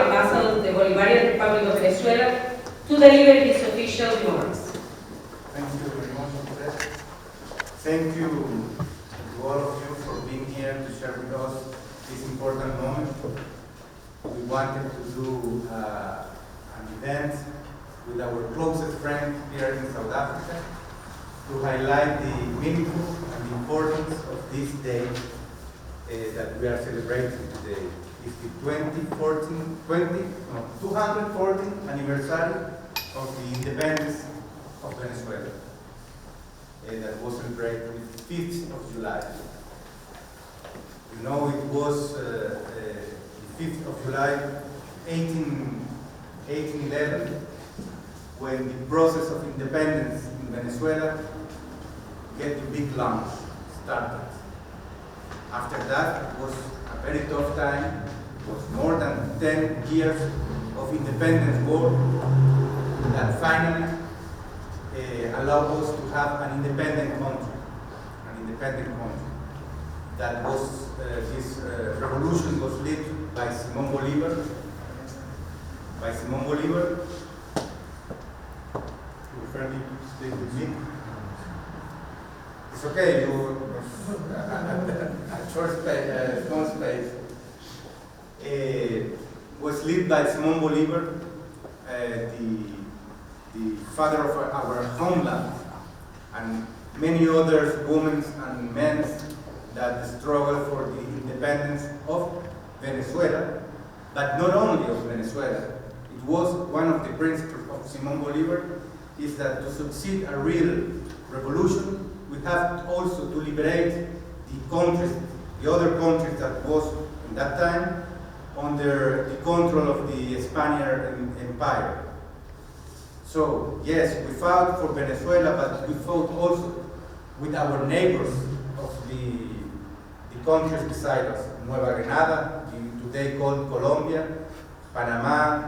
Ambassador of the Bolivarian Republic of Venezuela to deliver his official remarks. Thank you very much, Jose. Thank you to all of you for being here to share with us this important moment. We wanted to do an event with our closest friend here in South Africa to highlight the meaningful and the importance of this day that we are celebrating today. It's the 214th anniversary of the independence of Venezuela that was celebrated the 5th of July. You know, it was the 5th of July, 1811, when the process of independence in Venezuela get the big launch started. After that, it was a very tough time. It was more than 10 years of independence war that finally allowed us to have an independent country. That was, this revolution was led by Simón Bolívar. You friendly stay with me? It's okay, you a short space, small space. Was led by Simón Bolívar, the father of our homeland, and many other women and men that struggled for the independence of Venezuela, but not only of Venezuela. It was one of the principles of Simón Bolívar is that to succeed a real revolution, we have also to liberate the countries, the other countries that was in that time under the control of the Spaniard Empire. So yes, we fought for Venezuela, but we fought also with our neighbors of the countries beside us, Nueva Granada, today called Colombia, Panama,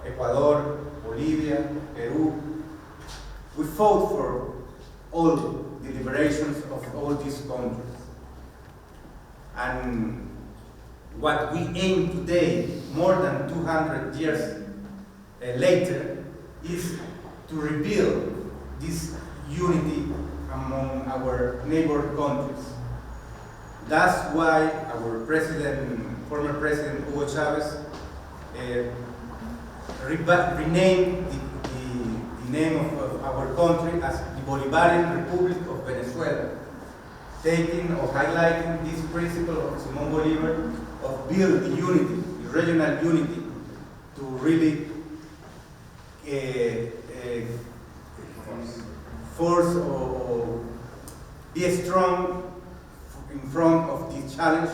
Ecuador, Bolivia, Peru. We fought for all the liberations of all these countries. And what we aim today, more than 200 years later, is to rebuild this unity among our neighbor countries. That's why our former President Hugo Chavez renamed the name of our country as the Bolivarian Republic of Venezuela, taking or highlighting this principle of Simón Bolívar of build the unity, the regional unity, to really force or be strong in front of the challenge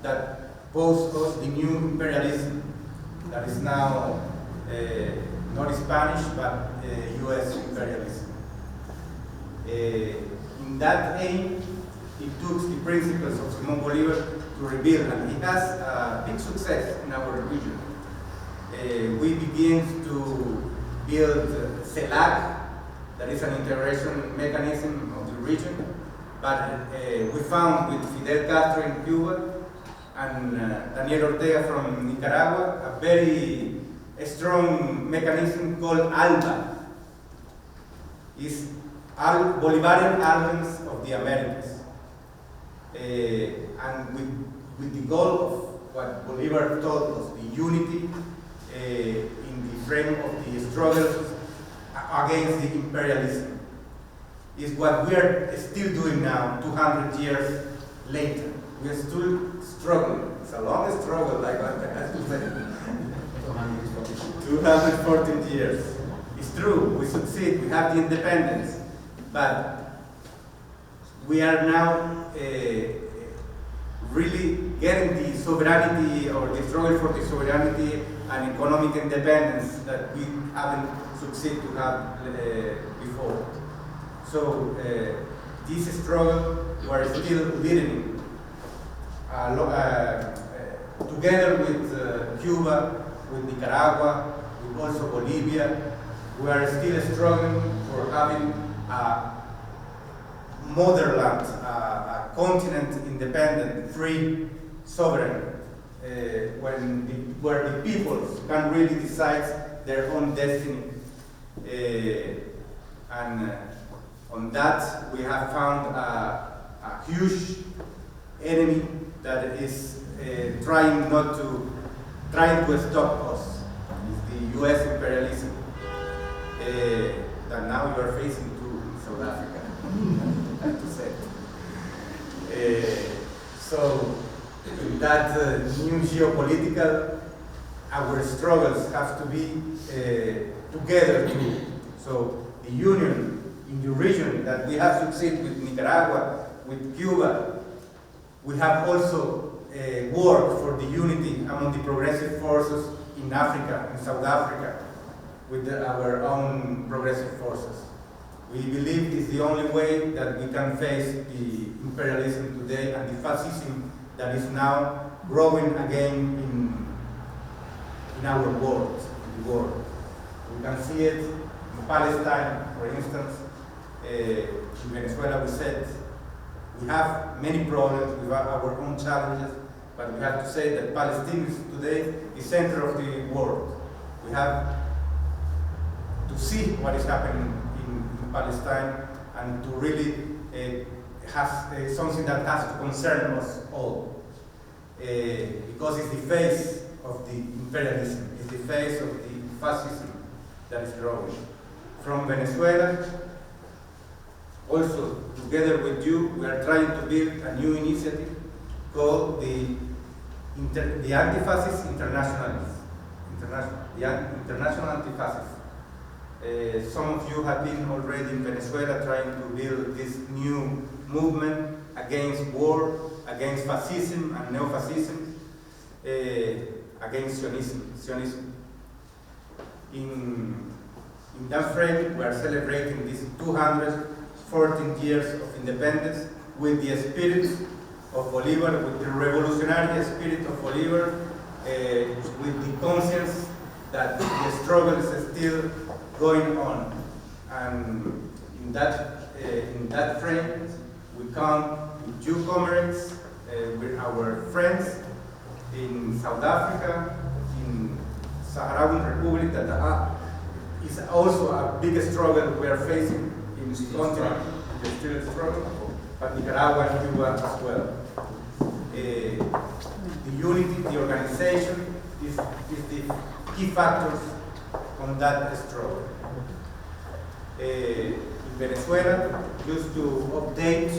that posed us the new imperialism that is now not Spanish but US imperialism. In that aim, he took the principles of Simón Bolívar to rebuild, and he has big success in our region. We began to build CELAC, that is an integration mechanism of the region, but we found with Fidel Castro in Cuba and Daniel Ortega from Nicaragua a very strong mechanism called ALBA. It's Bolivarian Alliance of the Americas. And with the goal of what Bolivar taught us, the unity in the frame of the struggle against the imperialism, is what we are still doing now, 200 years later. We are still struggling. It's a long struggle, like I have to say. 214 years. It's true, we succeed, we have the independence, but we are now really getting the sovereignty or the struggle for the sovereignty and economic independence that we haven't succeeded to have before. So this struggle we're still leading together with Cuba, with Nicaragua, with also Bolivia. We are still struggling for having a motherland, a continent independent, free, sovereign, where the peoples can really decide their own destiny. And on that, we have found a huge enemy that is trying to stop us. It's the U.S. imperialism that now you are facing too in South Africa. I have to say. So that new geopolitical, our struggles have to be together too. So the union in the region that we have succeeded with Nicaragua, with Cuba, we have also worked for the unity among the progressive forces in Africa, in South Africa, with our own progressive forces. We believe it's the only way that we can face the imperialism today and the fascism that is now growing again in our world, in the world. We can see it in Palestine, for instance. In Venezuela, we said we have many problems, we have our own challenges, but we have to say that Palestine is today the center of the world. We have to see what is happening in Palestine and to really have something that has to concern us all. Because it's the face of the imperialism, it's the face of the fascism that is growing. From Venezuela, also together with you, we are trying to build a new initiative called the Anti-Fascist Internationalists, the International Anti-Fascists. Some of you have been already in Venezuela trying to build this new movement against war, against fascism and neo-fascism, against Zionism. In that frame, we are celebrating this 214 years of independence with the spirit of Bolivar, with the revolutionary spirit of Bolivar, with the conscience that the struggle is still going on. And in that frame, we come with you comrades, with our friends in South Africa, in Bolivarian Republic, that is also a big struggle we are facing in the continent, the still struggle, but Nicaragua and Cuba as well. The unity, the organization is the key factors on that struggle. In Venezuela, just to update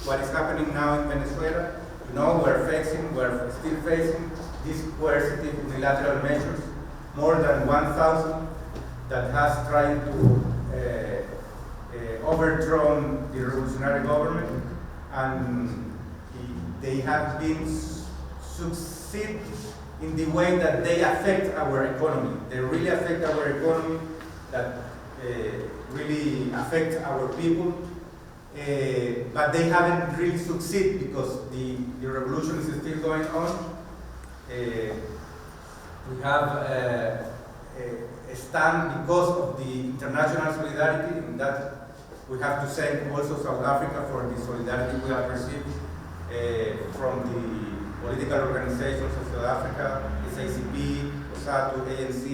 what is happening now in Venezuela, you know we're still facing these coercive unilateral measures, more than 1,000 that has tried to overthrow the revolutionary government, and they have been succeed in the way that they affect our economy. They really affect our economy, that really affect our people, but they haven't really succeeded because the revolution is still going on. We have a stand because of the international solidarity, and that we have to thank also South Africa for the solidarity we have received from the political organizations of South Africa, SACP, COSATU, ANC.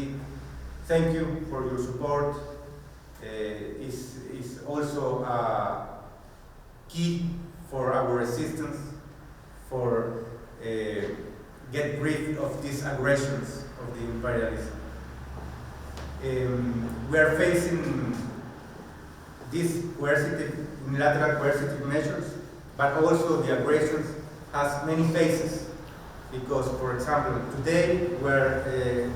Thank you for your support. It's also key for our resistance, for get rid of these aggressions of the imperialism. We are facing these unilateral coercive measures, but also the aggressions has many faces. Because, for example, today we're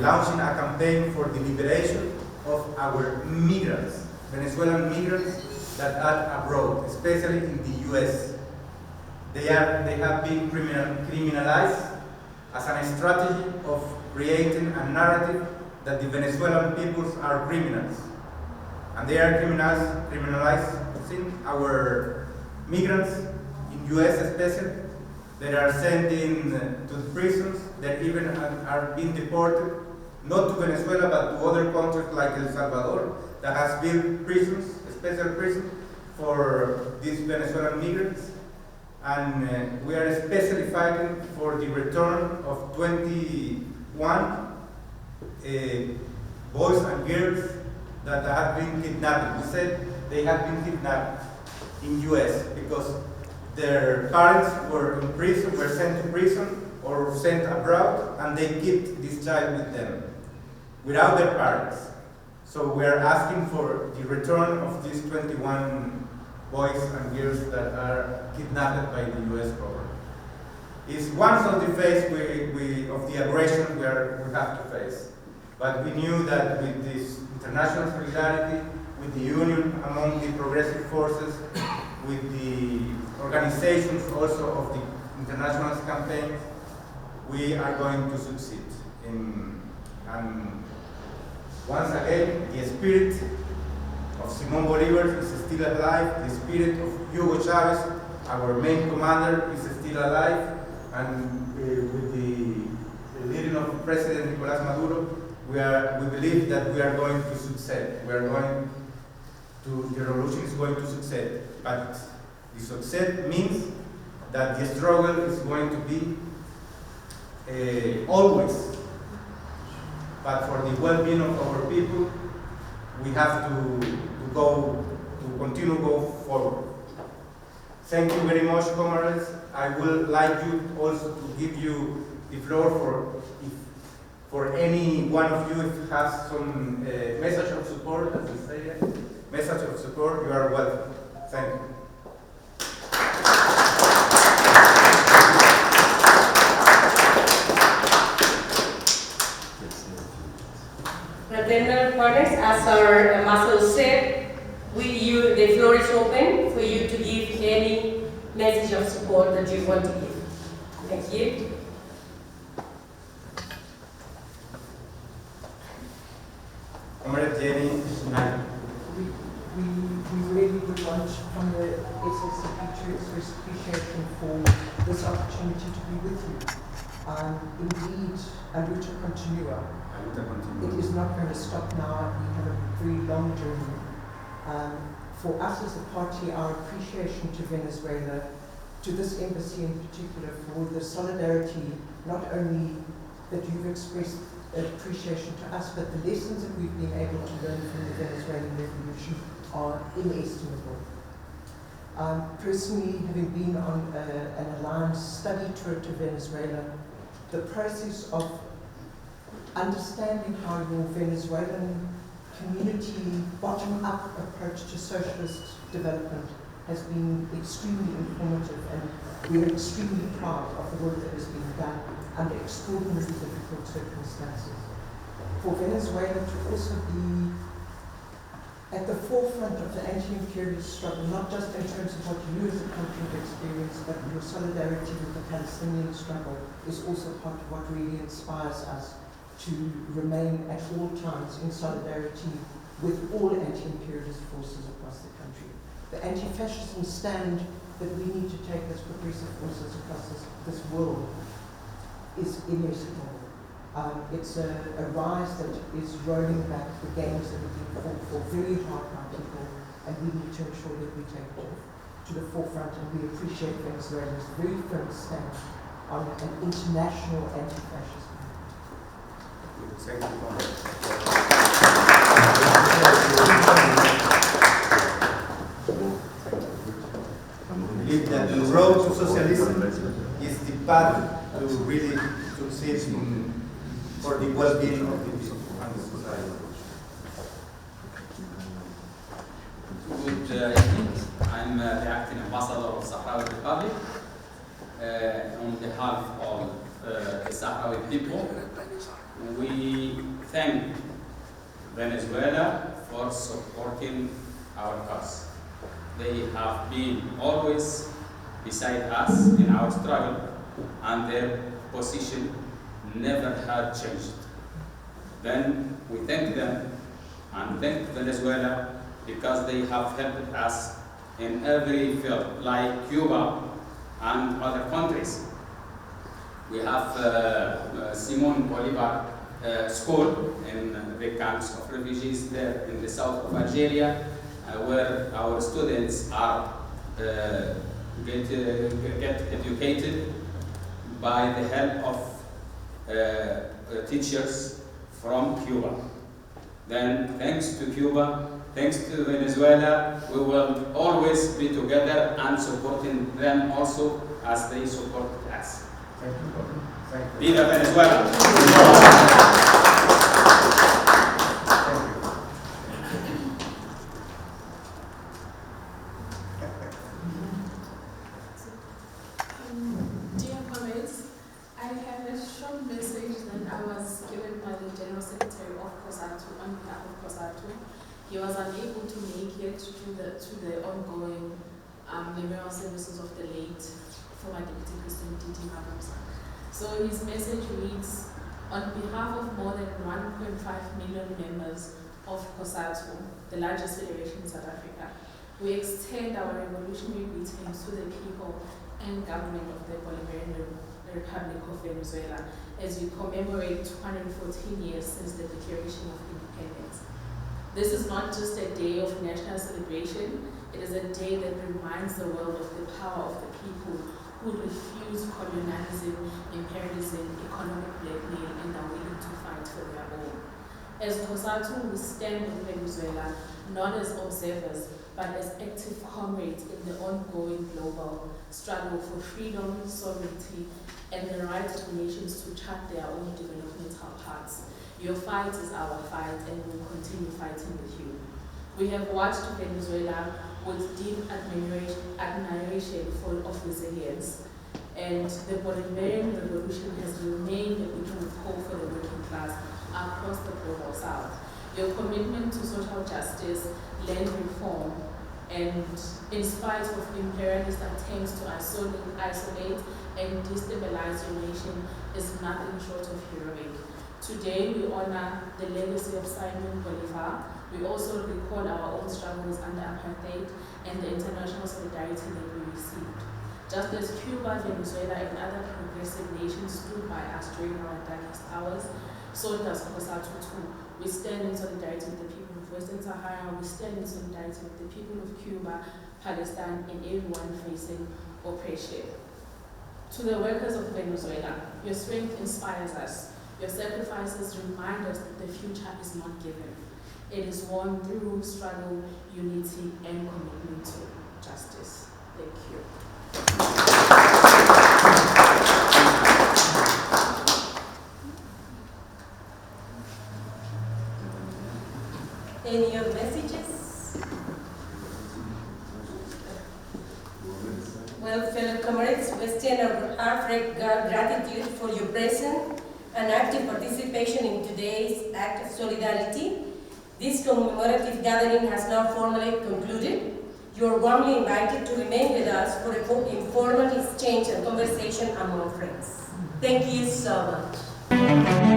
launching a campaign for the liberation of our migrants, Venezuelan migrants that are abroad, especially in the US. They have been criminalized as a strategy of creating a narrative that the Venezuelan peoples are criminals. And they are criminalizing our migrants in US especially. They are sent in to the prisons. They even are being deported, not to Venezuela, but to other countries like El Salvador, that has built prisons, special prisons for these Venezuelan migrants. and we are especially fighting for the return of 21 boys and girls that have been kidnapped. We said they have been kidnapped in US because their parents were in prison, were sent to prison or sent abroad, and they kept this child with them, without their parents. So we are asking for the return of these 21 boys and girls that are kidnapped by the US government. It's one of the phase of the aggression we have to face. But we knew that with this international solidarity, with the union among the progressive forces, with the organizations also of the international campaign, we are going to succeed. And once again, the spirit of Simón Bolívar is still alive, the spirit of Hugo Chávez, our main commander, is still alive, and with the leading of President Nicolás Maduro, we believe that we are going to succeed. The revolution is going to succeed. But the success means that the struggle is going to be always. But for the well-being of our people, we have to continue to go forward. Thank you very much, comrades. I would like you also to give you the floor for any one of you if has some message of support, as you say, message of support, you are welcome. Thank you. Fraternal partners, as our ambassador said, the floor is open for you to give any message of support that you want to give. Thank you. Comrade Jenny, we really would want from the Excellency to express appreciation for this opportunity to be with you. Indeed, a luta continua. It is not going to stop now. We have a very long journey. For us as a party, our appreciation to Venezuela, to this embassy in particular, for the solidarity, not only that you've expressed appreciation to us, but the lessons that we've been able to learn from the Venezuelan revolution are inestimable. Personally, having been on an alliance study tour to Venezuela, the process of understanding how your Venezuelan community bottom-up approach to socialist development has been extremely informative, and we are extremely proud of the work that has been done under extraordinarily difficult circumstances. For Venezuela to also be at the forefront of the anti-imperialist struggle, not just in terms of what you as a country have experienced, but your solidarity with the Palestinian struggle, is also part of what really inspires us to remain at all times in solidarity with all anti-imperialist forces across the country. The anti-fascism stand that we need to take as progressive forces across this world is inestimable. It's a rise that is rolling back the gains that have been fought for very hard by people, and we need to ensure that we take it to the forefront, and we appreciate Venezuela's very firm stand on an international anti-fascist movement. Thank you. I believe that the road to socialism is the path to really succeed for the well-being of the people and the society. Good evening. I'm the acting ambassador of Sahrawi Republic. On behalf of the Sahrawi people, we thank Venezuela for supporting our cause. They have been always beside us in our struggle, and their position never had changed. Then we thank them and thank Venezuela because they have helped us in every field, like Cuba and other countries. We have Simón Bolívar School in the camps of refugees there in the south of Algeria, where our students are get educated by the help of teachers from Cuba. Then, thanks to Cuba, thanks to Venezuela, we will always be together and supporting them also as they support us. Thank you, brother. Thank you. Viva Venezuela! Dear colleagues, I have a short message that I was given by the General Secretary of COSATU on behalf of COSATU. He was unable to make it to the ongoing memorial services of the late former Deputy President D.T. Mabuza. So his message reads, on behalf of more than 1.5 million members of COSATU, the largest federation in South Africa, we extend our revolutionary greetings to the people and government of the Bolivarian Republic of Venezuela as we commemorate 214 years since the Declaration of Independence. This is not just a day of national celebration, it is a day that reminds the world of the power of the people who refuse colonialism, imperialism, economic blackmail, and are willing to fight for their own. As COSATU, we stand with Venezuela not as observers, but as active comrades in the ongoing global struggle for freedom, sovereignty, and the right of nations to chart their own developmental paths. Your fight is our fight, and we will continue fighting with you. We have watched Venezuela with deep admiration full of resilience, and the Bolivarian Revolution has remained a beacon of hope for the working class across the global south. Your commitment to social justice, land reform, and in spite of imperialist attempts to isolate and destabilize your nation is nothing short of heroic. Today we honor the legacy of Simon Bolivar. We also recall our own struggles under apartheid and the international solidarity that we received. Just as Cuba, Venezuela, and other progressive nations stood by us during our darkest hours, so does COSATU too. We stand in solidarity with the people of Western Sahara, we stand in solidarity with the people of Cuba, Palestine, and everyone facing oppression. To the workers of Venezuela, your strength inspires us. Your sacrifices remind us that the future is not given. It is won through struggle, unity, and commitment to justice. Thank you. Any other messages? Well, fellow comrades, we extend our heartfelt gratitude for your presence and active participation in today's act of solidarity. This commemorative gathering has now formally concluded. You are warmly invited to remain with us for an informal exchange and conversation among friends. Thank you so much.